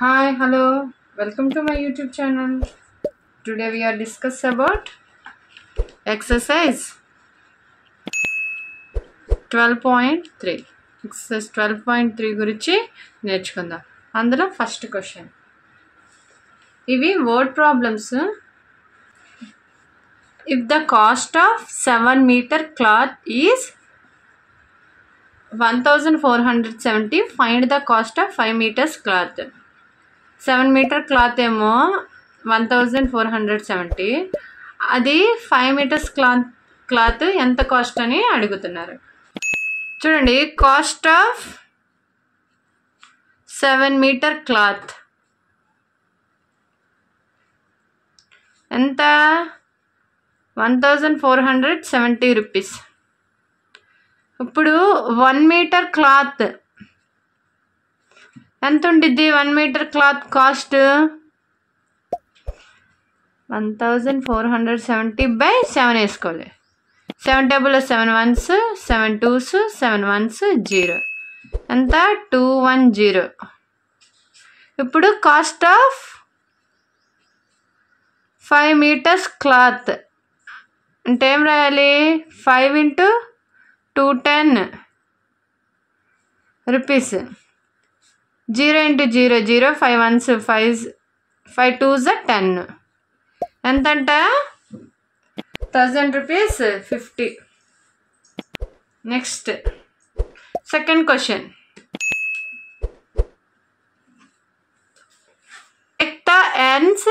Hi, hello, welcome to my YouTube channel. Today we are discuss about exercise 12.3. Exercise 12.3 గురించి నేర్చుకుందాం. అందులో first question. ఇవి word problems. If the cost of 7 meter cloth is 1470, find the cost of 5 meters cloth. 7 metre cloth ఏమో 1470, అది 5 metres cloth ఎంత cost అని అడుగుతున్నారు. చూడండి, కాస్ట్ ఆఫ్ 7 మీటర్ క్లాత్ ఎంత? 1470 రూపీస్. ఇప్పుడు 1 మీటర్ క్లాత్ ఎంత ఉండిద్ది? 1 మీటర్ క్లాత్ కాస్ట్ 1470 బై 7 వేసుకోవాలి. 7 టేబుల్లో 7 1s, 7 2s, 7 1s, 0 ఎంత? 210. ఇప్పుడు కాస్ట్ ఆఫ్ 5 మీటర్స్ క్లాత్ అంటే ఏం రాయాలి? 5 into 210 rupees. 0 into 0 0, 5 1s 5 2s 10 ఎంతంట? 1000 rupees 50. Next second question. Ekta earns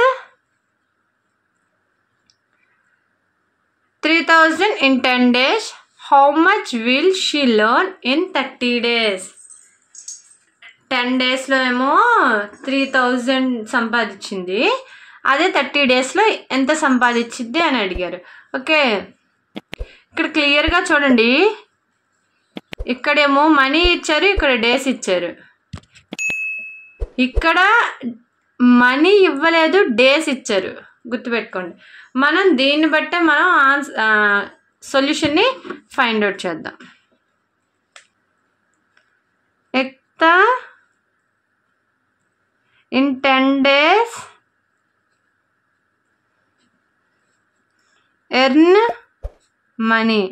3000 in 10 days. How much will she learn in 30 days? 10 డేస్లో ఏమో 3000 సంపాదించింది, అదే 30 డేస్లో ఎంత సంపాదించింది అని అడిగారు. ఓకే, ఇక్కడ క్లియర్గా చూడండి, ఇక్కడేమో మనీ ఇచ్చారు, ఇక్కడ డేస్ ఇచ్చారు. ఇక్కడ మనీ ఇవ్వలేదు, డేస్ ఇచ్చారు. గుర్తుపెట్టుకోండి. మనం దీన్ని బట్టే మనం సొల్యూషన్ని ఫైండ్ అవుట్ చేద్దాం. Ekta in 10 days earn money.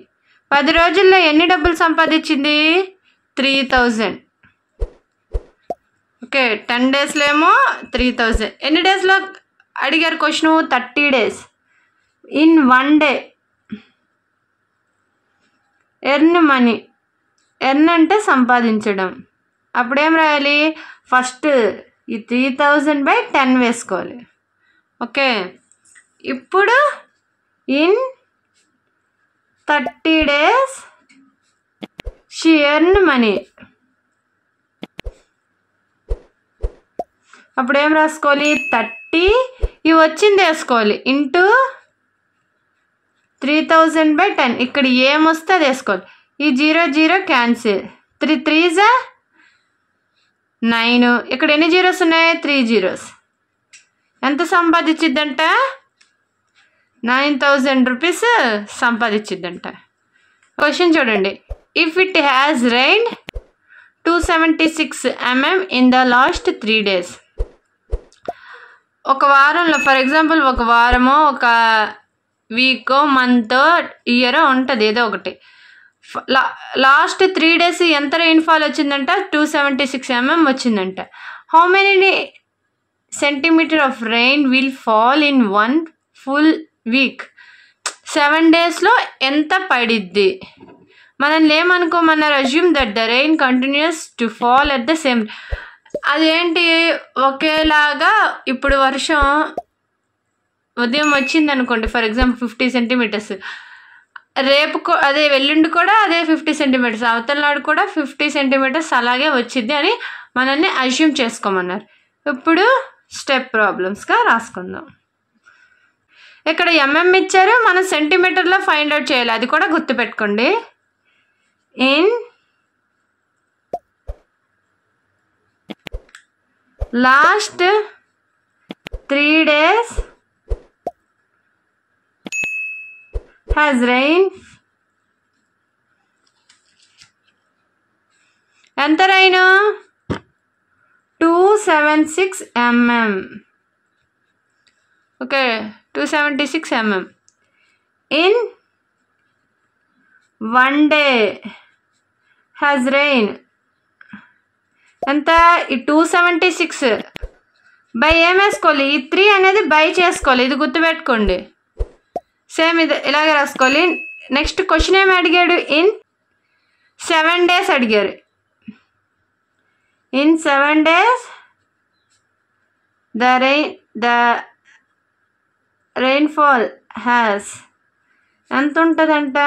10 రోజుల్లో ఎన్ని డబ్బులు సంపాదించింది? 3000. ఓకే, 10 డేస్లో ఏమో 3000. ఎన్ని డేస్లో అడిగారు question? 30 days. In 1 day earn money. Earn అంటే సంపాదించడం. అప్పుడేం రాయాలి? ఫస్ట్ ఈ 3000 బై 10 వేసుకోవాలి. ఓకే, ఇప్పుడు in 30 days she earn money. అప్పుడు ఏం రాసుకోవాలి? 30 ఇవి వచ్చింది వేసుకోవాలి ఇంటూ 3000 బై 10. ఇక్కడ ఏమొస్తే అది వేసుకోవాలి. ఈ 0 0 క్యాన్సిల్. 3 3s 9. ఇక్కడ ఎన్ని జీరోస్ ఉన్నాయి? 3 zeros. ఎంత సంపాదించిద్దంట? 9000 రూపీస్ సంపాదించిద్దంట. క్వశ్చన్ చూడండి. If it has రైన్డ్ 276 mm in the last 3 days. ఒక వారంలో, ఫర్ ఎగ్జాంపుల్ ఒక వారమో ఒక వీకో మంతో ఇయరో ఉంటుంది, ఏదో ఒకటి. లాస్ట్ 3 days ఎంత రెయిన్ఫాల్ వచ్చిందంట? 276 mm వచ్చిందంట. How many centimetre of rain will fall in 1 full week? 7 డేస్లో ఎంత పడిద్ది? మనల్ని ఏమనుకోమన్నారు? Assume that the rain continues to fall at the same. అదేంటి ఒకేలాగా? ఇప్పుడు వర్షం ఉదయం వచ్చింది అనుకోండి, ఫర్ ఎగ్జాంపుల్ 50 సెంటీమీటర్స్. రేపు అదే ఎల్లుండి కూడా అదే 50 సెంటీమీటర్స్, అవతల నాడు కూడా 50 సెంటీమీటర్స్ అలాగే వచ్చింది అని మనల్ని అజ్యూమ్ చేసుకోమన్నారు. ఇప్పుడు స్టెప్ ప్రాబ్లమ్స్గా రాసుకుందాం. ఇక్కడ ఎంఎం ఇచ్చారు, మనం సెంటీమీటర్లో ఫైండ్ అవుట్ చేయాలి, అది కూడా గుర్తుపెట్టుకోండి. In last 3 days has rained. ఎంత rain? 276 mm. Okay, 276 mm. In one day has rain. ఎంత ఈ 276 బై ఏం వేసుకోవాలి, ఈ 3 అనేది బై చేసుకోవాలి, ఇది గుర్తుపెట్టుకోండి. సేమ్ ఇది ఇలాగే రాసుకోవాలి. నెక్స్ట్ క్వశ్చన్ ఏమి అడిగాడు, ఇన్ 7 days అడిగారు. In 7 days the rainfall has ఎంత ఉంటుందంట.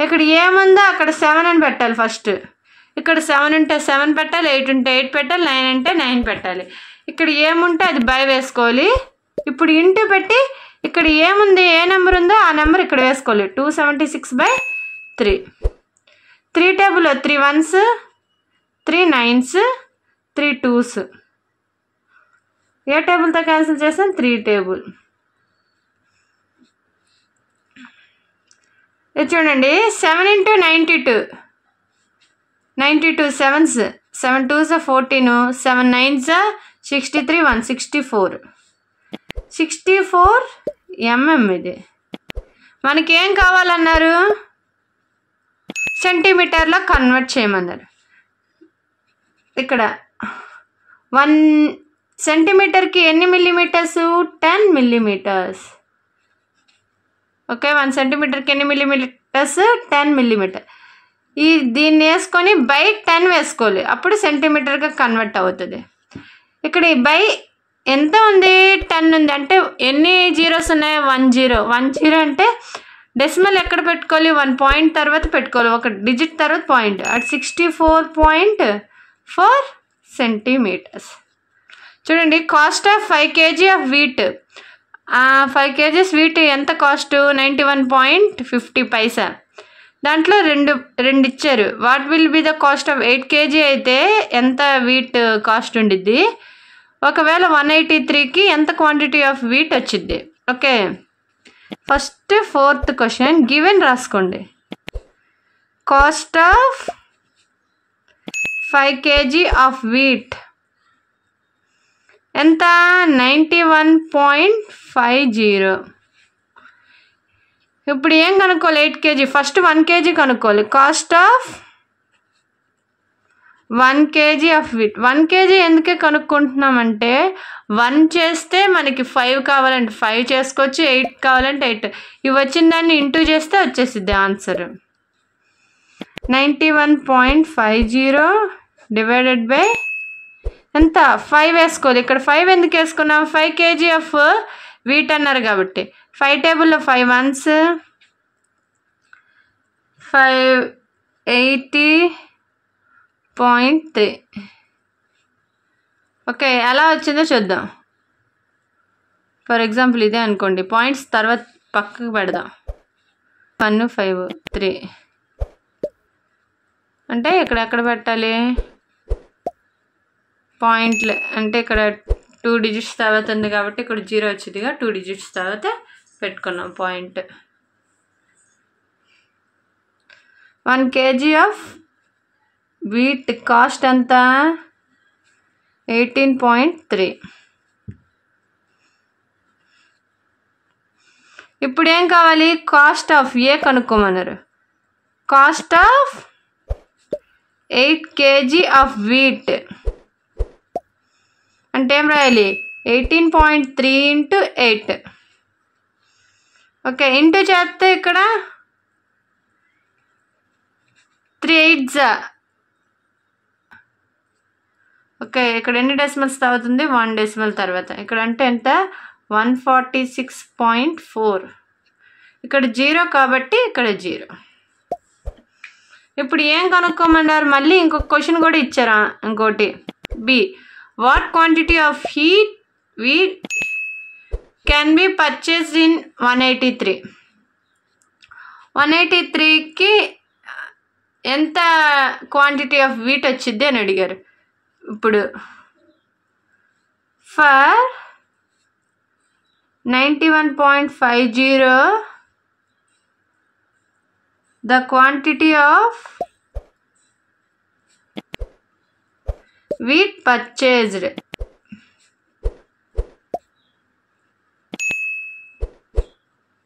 ఇక్కడ ఏముందో అక్కడ 7 అని పెట్టాలి ఫస్ట్. ఇక్కడ 7 ఉంటే 7 పెట్టాలి, 8 ఉంటే 8 పెట్టాలి, 9 ఉంటే 9 పెట్టాలి. ఇక్కడ ఏముంటే అది బై వేసుకోవాలి. ఇప్పుడు ఇంటూ పెట్టి ఇక్కడ ఏముంది, ఏ నెంబర్ ఉందో ఆ నెంబర్ ఇక్కడ వేసుకోవాలి. 276/3. 3 టేబుల్లో 3 1s, 3 9s, 3 2s. ఏ టేబుల్తో క్యాన్సిల్ చేస్తాం, 3 టేబుల్. ఇది చూడండి, 7 × 92. 92 7s, 7 2s 14, 7 9s 63, 164. 64 mm. ఇది మనకేం కావాలన్నారు, సెంటీమీటర్లో కన్వర్ట్ చేయమన్నారు. ఇక్కడ 1 సెంటీమీటర్కి ఎన్ని మిల్లీమీటర్స్, 10 millimeters. ఓకే, 1 సెంటీమీటర్కి ఎన్ని మిల్లీమీటర్స్, 10 millimeter. దీన్ని వేసుకొని బై 10 వేసుకోవాలి, అప్పుడు సెంటీమీటర్గా కన్వర్ట్ అవుతుంది. ఇక్కడ ఈ బై ఎంత ఉంది, 10 ఉంది. అంటే ఎన్ని జీరోస్ ఉన్నాయి, 1 0. 1 0 అంటే డెసిమల్ ఎక్కడ పెట్టుకోవాలి, 1 పాయింట్ తర్వాత పెట్టుకోవాలి, ఒక డిజిట్ తర్వాత పాయింట్. అటు 64.4 centimeters. చూడండి, cost of 5 kg of wheat. 5 kgs wheat ఎంత కాస్ట్, 91.50 పైసా. దాంట్లో రెండు ఇచ్చారు. What will be the cost of 8 kg అయితే ఎంత వీట్ కాస్ట్ ఉండిద్ది, ఒకవేళ 183కి ఎంత క్వాంటిటీ ఆఫ్ వీట్ వచ్చింది. Okay, first 4th question given రాసుకోండి. Cost of 5 kg of wheat ఎంత, 91.50. ఇప్పుడు ఏం కనుక్కోవాలి, 8 kg. ఫస్ట్ 1 kg కనుక్కోవాలి. Cost of 1 kg of wheat. 1 kg ఎందుకే కనుక్కుంటున్నామంటే 1 చేస్తే మనకి 5 కావాలంటే 5 చేసుకోవచ్చు, 8 కావాలంటే 8. ఇవి వచ్చిన దాన్ని ఇంటూ చేస్తే వచ్చేసిద్ది ఆన్సర్. 91.50 డివైడెడ్ బై ఎంత, 5 వేసుకోవాలి. ఇక్కడ 5 ఎందుకు వేసుకున్నాం, 5 kg ఆఫ్ వీట్ అన్నారు కాబట్టి. 5 టేబుల్లో 5 1s, 580.3. ఓకే, ఎలా వచ్చిందో చూద్దాం. ఫర్ ఎగ్జాంపుల్ ఇదే అనుకోండి, పాయింట్స్ తర్వాత పక్కకు పెడదాం. 1 5 3 అంటే ఇక్కడ ఎక్కడ పెట్టాలి, పాయింట్లే. అంటే ఇక్కడ 2 digits తర్వాత ఉంది కాబట్టి ఇక్కడ 0 వచ్చిందిగా, 2 digits తర్వాత పెట్టుకున్నాం point. 1 kg of wheat cost ఎంత, 18.3. ఇప్పుడు ఏం కావాలి, కాస్ట్ ఆఫ్ ఏ కనుక్కోమన్నారు. Cost of 8 kg of wheat అంటే ఏం రాయాలి, 18.3 × 8. ఓకే, ఇంటూ చేస్తే ఇక్కడ 3 8s. ఓకే, ఇక్కడ ఎన్ని డెసిమల్స్ అవుతుంది, 1 decimal తర్వాత. ఇక్కడ అంటే ఎంత, 146.4. ఇక్కడ 0 కాబట్టి ఇక్కడ 0. ఇప్పుడు ఏం కనుక్కోమన్నారు, మళ్ళీ ఇంకొక క్వశ్చన్ కూడా ఇచ్చారా, ఇంకోటి B. What quantity of wheat can be purchased in 183. 183కి ఎంత క్వాంటిటీ ఆఫ్ వీట్ వచ్చింది అని అడిగారు. ఇప్పుడు for 91.50 the quantity of wheat purchased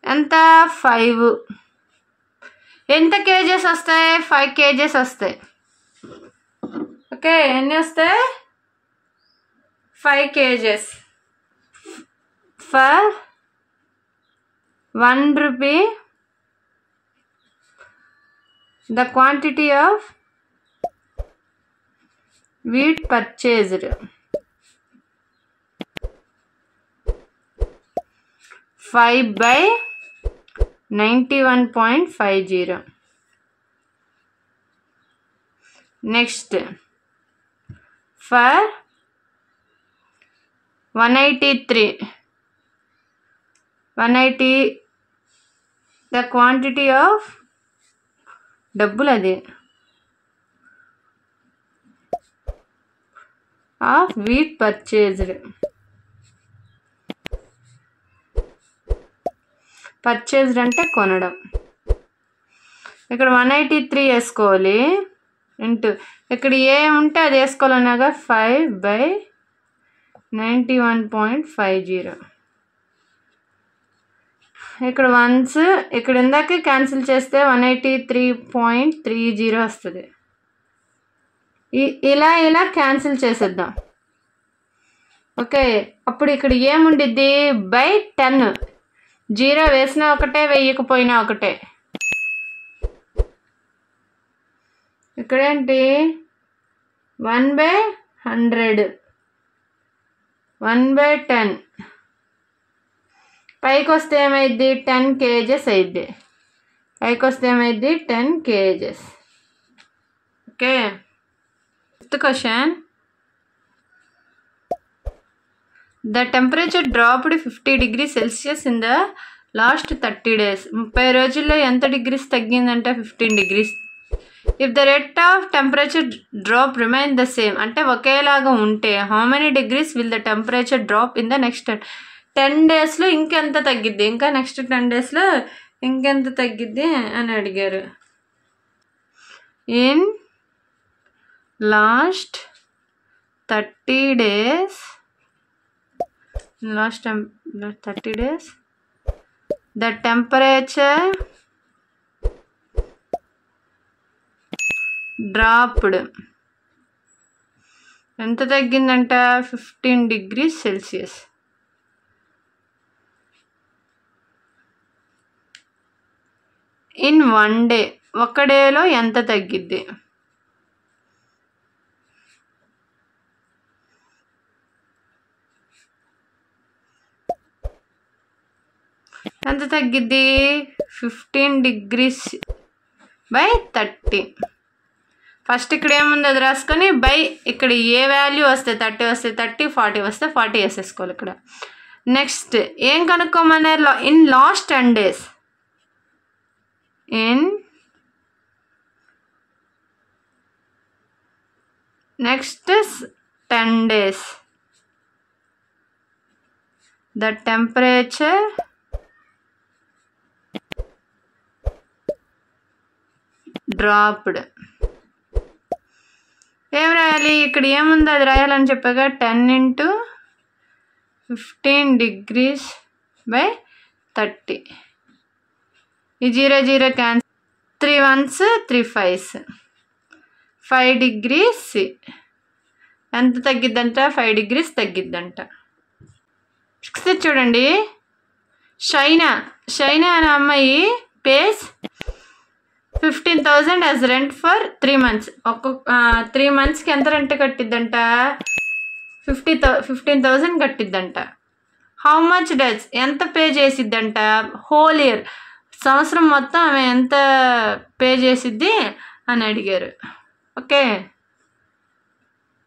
ఎంత 5. ఎంత కేజెస్ వస్తాయి? 5 kgs వస్తాయి. ఓకే, ఎన్ని వస్తాయి? 5 kgs. For 1 rupee the quantity of wheat purchased. 5/91.50. Next, for 180 the quantity of డబ్బులు అది ఆఫ్ వీట్ పర్చేజ్డ్. పర్చేజ్డ్ అంటే కొనడం. ఇక్కడ 183 వేసుకోవాలి ఇంటూ ఇక్కడ ఏముంటే అది వేసుకోవాలన్నాగా 5/91.50. ఇక్కడ వన్స్ ఇక్కడ ఇందాకే క్యాన్సిల్ చేస్తే 183.30 వస్తుంది. ఇలా ఇలా క్యాన్సిల్ చేసేద్దాం. ఓకే, అప్పుడు ఇక్కడ ఏముండిద్ది? బై 10. 0 వేసినా ఒకటే, వేయకపోయినా ఒకటే. ఇక్కడేంటి? 1/100, 1/10. పైకి వస్తే ఏమైద్ది? 10 kgs అయింది. పైకి వస్తే ఏమైద్ది? 10 kgs. Okay, fifth question. The temperature dropped 50 degrees Celsius in the last 30 days. 30 రోజుల్లో ఎంత డిగ్రీస్ తగ్గిందంటే 15 degrees. If the rate of temperature drop remain the same, అంటే ఒకేలాగా ఉంటే how many degrees will the temperature drop in the next 10 daysలో ఇంకెంత తగ్గిద్ది, ఇంకా నెక్స్ట్ 10 daysలో ఇంకెంత తగ్గిద్ది అని అడిగారు. In last 30 days, last 30 days the temperature dropped ఎంత తగ్గిందంట? 15 degrees Celsius. ఇన్ 1 day, ఒక డేలో ఎంత తగ్గిద్ది? ఎంత తగ్గిద్ది? 15 degrees బై 30. ఫస్ట్ ఇక్కడ ఏముంది అది రాసుకొని బై ఇక్కడ ఏ వాల్యూ వస్తే 30 వస్తే 30, 40 వస్తే 40 వేసేసుకోవాలి ఇక్కడ. నెక్స్ట్ ఏం కనుక్కోమన్నారు? In last 10 days. In next 10 days the temperature dropped. ఏం రాయాలి? ఇక్కడ ఏముందో అది రాయాలని చెప్పాగా. 10 into 15 degrees బై 30. ఈ 0 0 క్యాన్సిల్. 3 1s 3 5s 5 degrees. ఎంత తగ్గిద్దంట? 5 degrees తగ్గిద్దంట. చూడండి, షైనా అనే అమ్మాయి pays 15,000 as rent for 3 months. 3 monthsకి ఎంత రెంట్ కట్టిద్దంట? 15,000 కట్టిద్దంట. హౌ మచ్ డస్ ఎంత పే చేసిద్దంట? హోల్ ఇయర్, సంవత్సరం మొత్తం ఆమె ఎంత పే చేసిద్ది అని అడిగారు. ఓకే,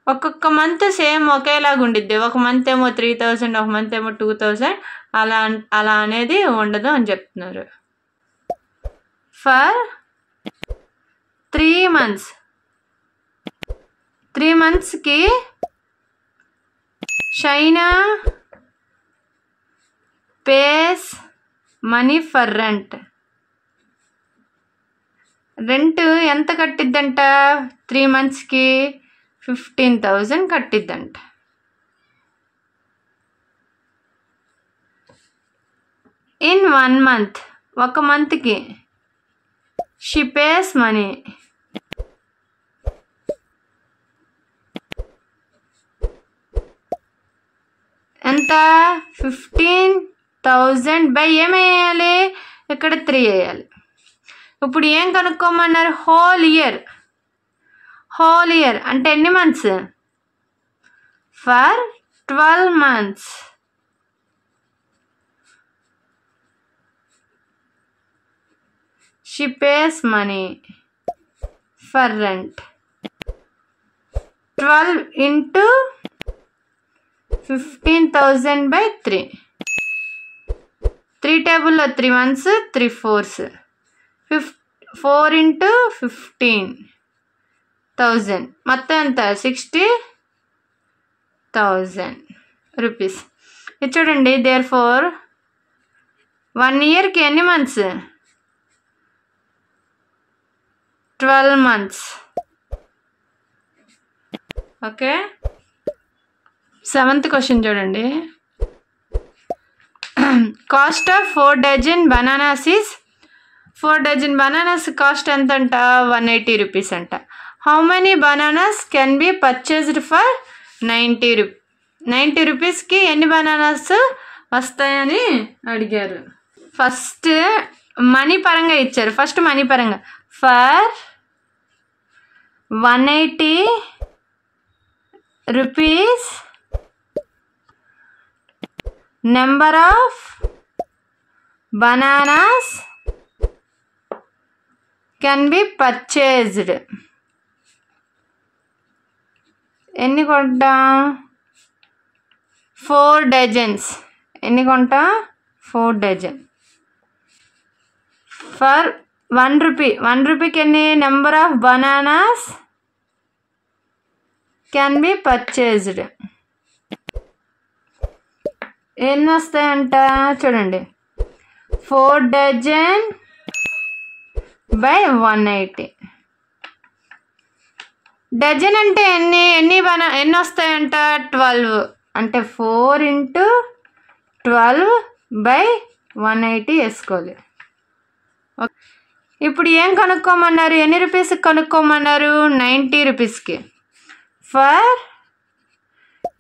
ఒక్కొక్క మంత్ సేమ్ ఒకేలాగా ఉండిద్ది. ఒక మంత్ ఏమో 3,000, ఒక మంత్ ఏమో 2,000, అలా అనేది ఉండదు అని చెప్తున్నారు. ఫర్ 3 months, 3 monthsకి Shaina pays money for rent. Rent ఎంత కట్టిద్దంట 3 monthsకి? 15,000 కట్టిద్దంట. ఇన్ 1 month, ఒక మంత్కి షీ పేస్ మనీ ఎంత 15,000 బై ఏమేయాలి, ఇక్కడ 3 వేయాలి. ఇప్పుడు ఏం కనుక్కోమన్నారు, హోల్ ఇయర్ అంటే ఎన్ని months, for 12 months. She pays money for rent. 12 into 15,000 by 3. 3 టేబుల్లో 3 1s 3 4s. 4 into 15,000 మొత్తం ఎంత 60,000 రూపీస్. ఇది చూడండి. దేర్ ఫోర్ 1 yearకి ఎన్ని మంత్స్, 12 months. ఓకే. 7th క్వశ్చన్ చూడండి. Cost of 4 dozen bananas is 4 dozen bananas cost ఎంత అంట, 180 రూపీస్ అంట. How many bananas can be purchased for 90 రూపీస్కి ఎన్ని బనానాస్ వస్తాయని అడిగారు. ఫస్ట్ మనీ పరంగా ఇచ్చారు. ఫస్ట్ మనీ పరంగా for 180 rupees number of bananas can be purchased. ఎన్ని కొంటాం, 4 dozens. ఎన్ని కొంటాం, 4 dozen. ఫర్ 1 rupee, 1 rupeeకి ఎన్ని number of bananas can be purchased. ఎన్ని వస్తాయంట చూడండి, 4 dozen by 180. డజన్ అంటే ఎన్ని వస్తాయంట, 12. అంటే 4 into 12 by 180 వేసుకోవాలి. ఇప్పుడు ఏం కనుక్కోమన్నారు, ఎన్ని రూపీస్కి కనుక్కోమన్నారు, 90 రూపీస్కి. For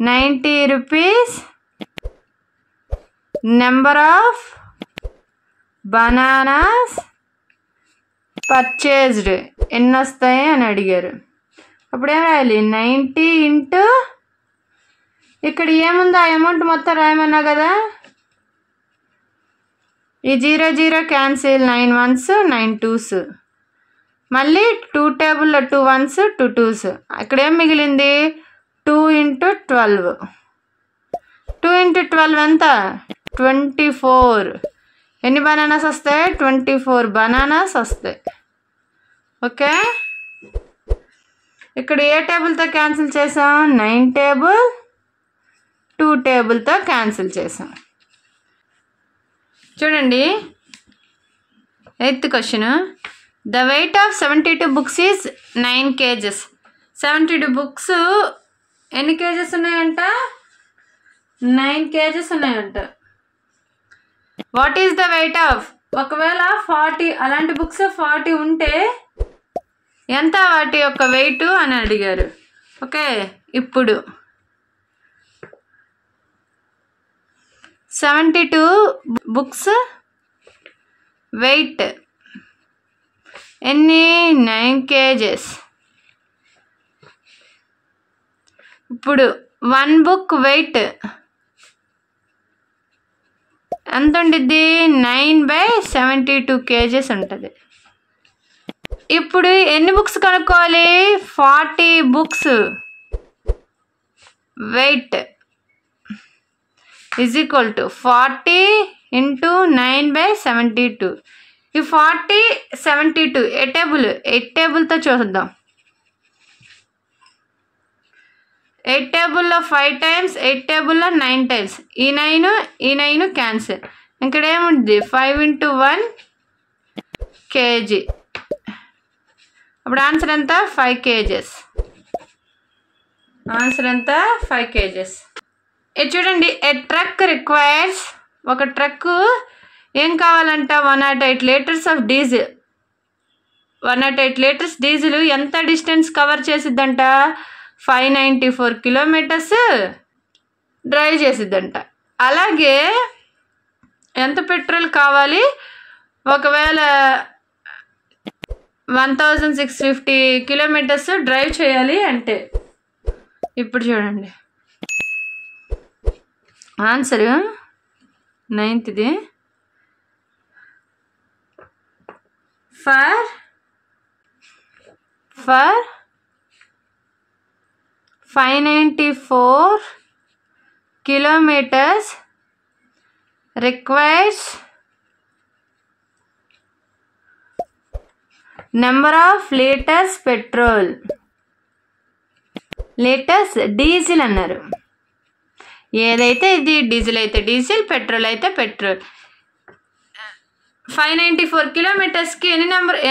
90 rupees number of bananas purchased ఎన్ని వస్తాయి అని అడిగారు. అప్పుడు ఏం రాయాలి, 90 into ఇక్కడ ఏముందో ఆ అమౌంట్ మొత్తం రాయమన్నా కదా. ఈ 0 0 క్యాన్సిల్, 9 1s 9 2s. మళ్ళీ 2 టేబుల్లో 2 1s 2 2s. ఇక్కడ ఏం మిగిలింది, 2 into 12. 2 into 12 ఎంత, 24. ఎన్ని బనానాస్ వస్తాయి, 24 బనానాస్ వస్తాయి. ఓకే. ఇక్కడ ఏ టేబుల్తో క్యాన్సిల్ చేసాం, 9 టేబుల్ 2 టేబుల్తో క్యాన్సిల్ చేసాం. చూడండి 8th question. The weight of 72 books is 9 kgs. 72 books ఎన్ని కేజెస్ ఉన్నాయంట, 9 kgs ఉన్నాయంట. What is the weight of, ఒకవేళ 40 అలాంటి బుక్స్ 40 ఉంటే ఎంత వాటి యొక్క వెయిట్ అని అడిగారు. ఓకే. ఇప్పుడు 72 books వెయిట్ ఎన్ని, 9 kgs. ఇప్పుడు 1 book వెయిట్ ఎంత ఉండిద్ది, 9/72 kgs ఉంటుంది. ఇప్పుడు ఎన్ని బుక్స్ కనుక్కోవాలి, 40 books weight is equal to 40 into 9/72. ఈ 40 72 8 టేబుల్తో చూద్దాం. 8 టేబుల్లో 5 times, 8 టేబుల్లో 9 times. ఈ 9 క్యాన్సిల్. ఇక్కడ ఏముంది, 5 into 1 kg. అప్పుడు ఆన్సర్ ఎంత, 5 kgs. ఆన్సర్ ఎంత 5 kgs. ఇది చూడండి, ఏ ట్రక్ రిక్వైర్స్, ఒక ట్రక్ ఏం కావాలంట 108 litres of diesel. 108 litres diesel ఎంత డిస్టెన్స్ కవర్ చేసిద్దంట? 594 కిలోమీటర్స్ డ్రైవ్ చేసిద్దంట. అలాగే ఎంత పెట్రోల్ కావాలి? ఒకవేళ 1650 కిలోమీటర్స్ డ్రైవ్ చేయాలి అంటే, ఇప్పుడు చూడండి answer 9th for 594 kilometers requires number of liters petrol. Litres diesel అన్నారు. ఏదైతే ఇది డీజిల్ అయితే డీజిల్, పెట్రోల్ అయితే పెట్రోల్. 594 కిలోమీటర్స్కి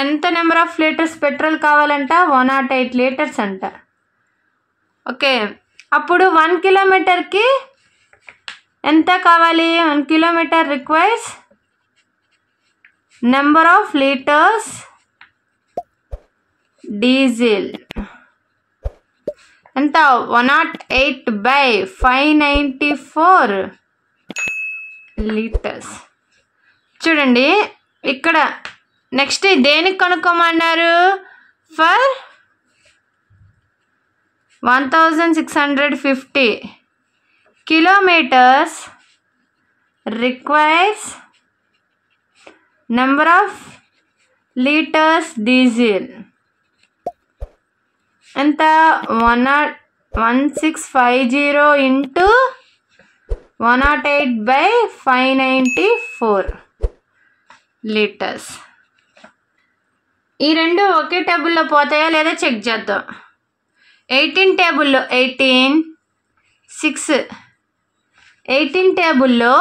ఎంత నెంబర్ ఆఫ్ లీటర్స్ పెట్రోల్ కావాలంట? 108 లీటర్స్ అంట. ఓకే, అప్పుడు 1 కిలోమీటర్కి ఎంత కావాలి? 1 kilometre requires number of litres diesel ఎంత? 108/594 లీటర్స్. చూడండి ఇక్కడ నెక్స్ట్ దేనికి కనుక్కోమన్నారు? For 1650 kilometers requires number of liters diesel. ఎంత? 1650 into 108/594 లీటర్స్. ఈ రెండు ఒకే టేబుల్లో పోతాయా లేదా చెక్ చేద్దాం. 18 టేబుల్లో 18 6, 18 టేబుల్లో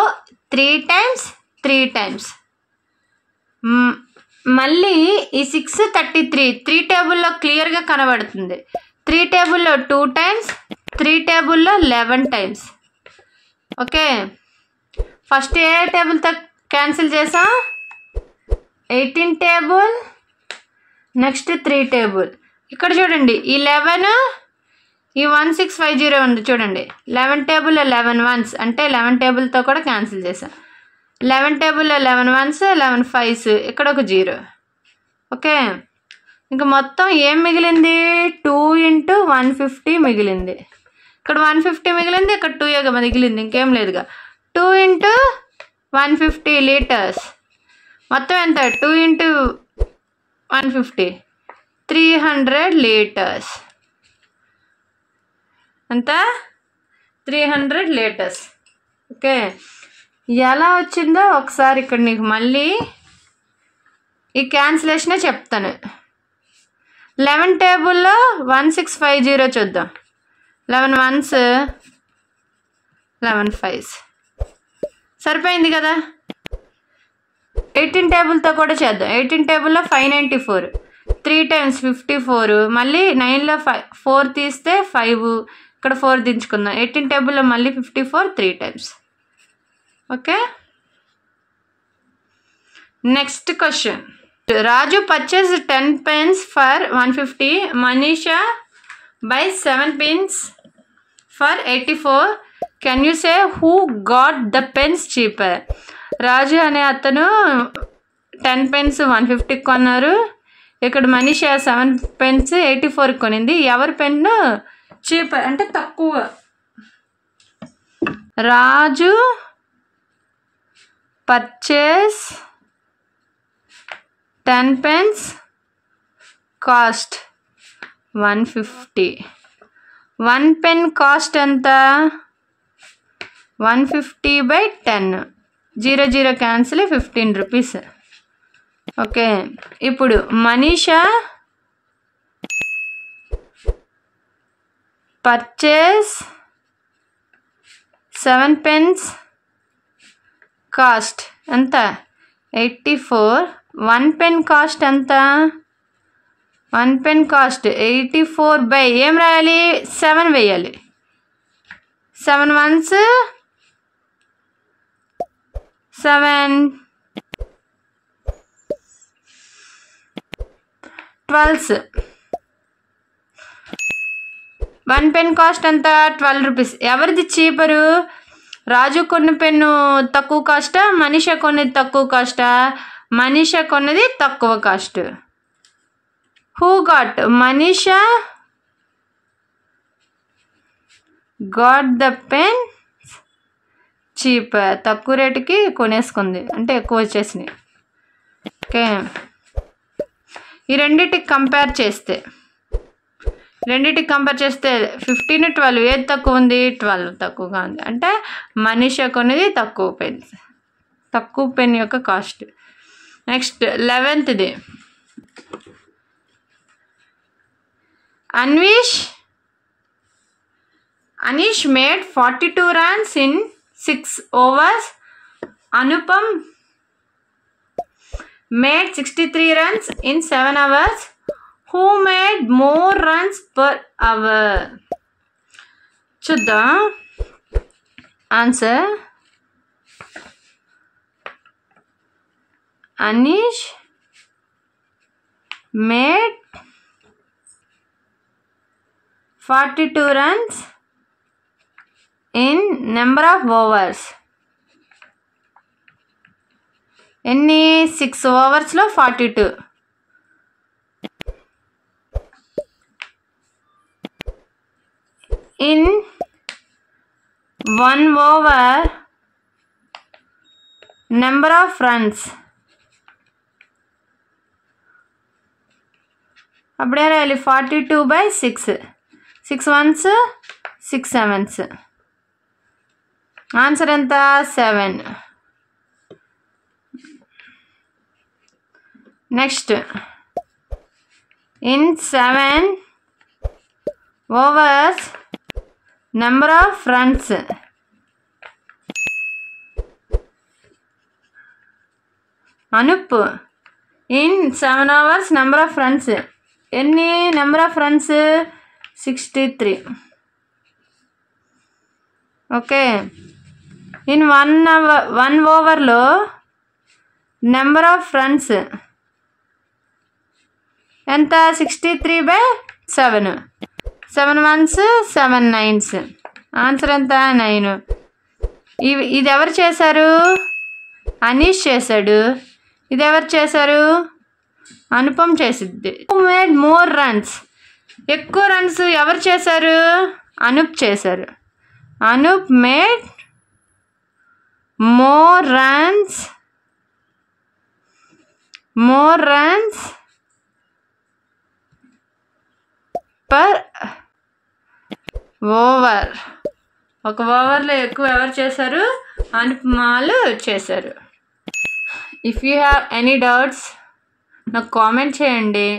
3 times 3 times, మళ్ళీ ఈ 6 33 3 టేబుల్లో క్లియర్గా కనబడుతుంది. 3 టేబుల్లో 2 times, 3 టేబుల్లో 11 times. ఓకే, ఫస్ట్ ఏ టేబుల్తో క్యాన్సిల్ చేసాం? 18 టేబుల్, నెక్స్ట్ 3 టేబుల్. ఇక్కడ చూడండి ఈ 11 ఈ 1650 ఉంది చూడండి. 11 టేబుల్లో 11 ones అంటే 11 టేబుల్తో కూడా క్యాన్సిల్ చేసాం. 11 టేబుల్లో 11 ones, 11 5s, ఇక్కడ ఒక 0. ఓకే, ఇంకా మొత్తం ఏం మిగిలింది? 2 into 150 మిగిలింది. ఇక్కడ 150 మిగిలింది, ఇక్కడ 2 మిగిలింది, ఇంకేం లేదుగా. 2 into 150 లీటర్స్ మొత్తం ఎంత? 2 into 150 300 లీటర్స్. ఎంత? 300 లీటర్స్. ఓకే, ఎలా వచ్చిందో ఒకసారి ఇక్కడ నీకు మళ్ళీ ఈ క్యాన్సిలేషనే చెప్తాను. 11 టేబుల్లో 1650 చూద్దాం. 11 ones, 11 5s సరిపోయింది కదా. 18 టేబుల్తో కూడా చేద్దాం. 18 టేబుల్లో 594 3 times 54, మళ్ళీ 9లో 4 తీస్తే 5, ఇక్కడ 4 దించుకుందాం. 18 టేబుల్లో మళ్ళీ 54 3 times. Okay, next question. Raju purchase 10 pens for 150, Manisha buys 7 pens for 84. Can you say who got the pens cheaper? Raju అనే అతను 10 pens 150 కొన్నారు. ఇక్కడ మనీషా 7 pens 84 కొనింది. ఎవరి పెన్ను చీపర్ అంటే తక్కువ? Raju purchase 10 pens cost 150. 1 pen cost ఎంత? 150/10, 0 క్యాన్సిల్, 15 రూపీస్. ఓకే, ఇప్పుడు మనీషా పర్చేస్ 7 pens కాస్ట్ ఎంత? 84. 1 pen కాస్ట్ ఎంత? 1 పెన్ కాస్ట్ 84 బై ఏం రాయాలి 7 వేయాలి 7 1s 7 12s 1 పెన్ కాస్ట్ ఎంత 12 రూపీస్. ఎవరిది చీపరు? రాజు కొన్ని పెన్ను తక్కువ కాస్టా, మనీషా కొన్నది తక్కువ కాస్టా? మనీషా కొన్నది తక్కువ cost. Who got? Manisha got the pen cheap. తక్కువ రేటుకి కొనేసుకుంది అంటే ఎక్కువ వచ్చేసినాయి. ఓకే, ఈ రెండింటికి కంపేర్ చేస్తే 15 12 ఏది తక్కువ ఉంది? 12 తక్కువగా ఉంది. అంటే మనీషా కొనేది తక్కువ పెన్ యొక్క cost. Next 11th Anish made 42 runs in 6 overs. Anupam made 63 runs in 7 hours. Who made more runs per hour? చూద్దాం answer. Anish made 42 runs in number of overs. ఎన్ని? 6 ఓవర్స్లో 42. in 1 over number of runs. అప్పుడే రాయాలి 42 by 6. 6 1s 6 7s. Answer ఎంత? 7. Next in 7 overs number of runs. Anup in 7 hours number of runs. ఎన్ని? Number of runs 63. Okay, in 1 ఓవర్లో number of runs ఎంత? 63 by 7. 7 1s 7 9s. Answer ఎంత? 9. ఇది ఎవరు చేశారు? అనీష్ చేశాడు. ఇది ఎవరు చేశారు? అనుపమ్ చేసిద్ది. Who made more runs? ఎక్కువ రన్స్ ఎవరు చేశారు? అనూప్ చేశారు. Anoop made more runs per over. ఒక ఓవర్లో ఎక్కువ ఎవరు చేశారు? అనుపమాలు చేశారు. If you have any doubts నాకు కామెంట్ చేయండి.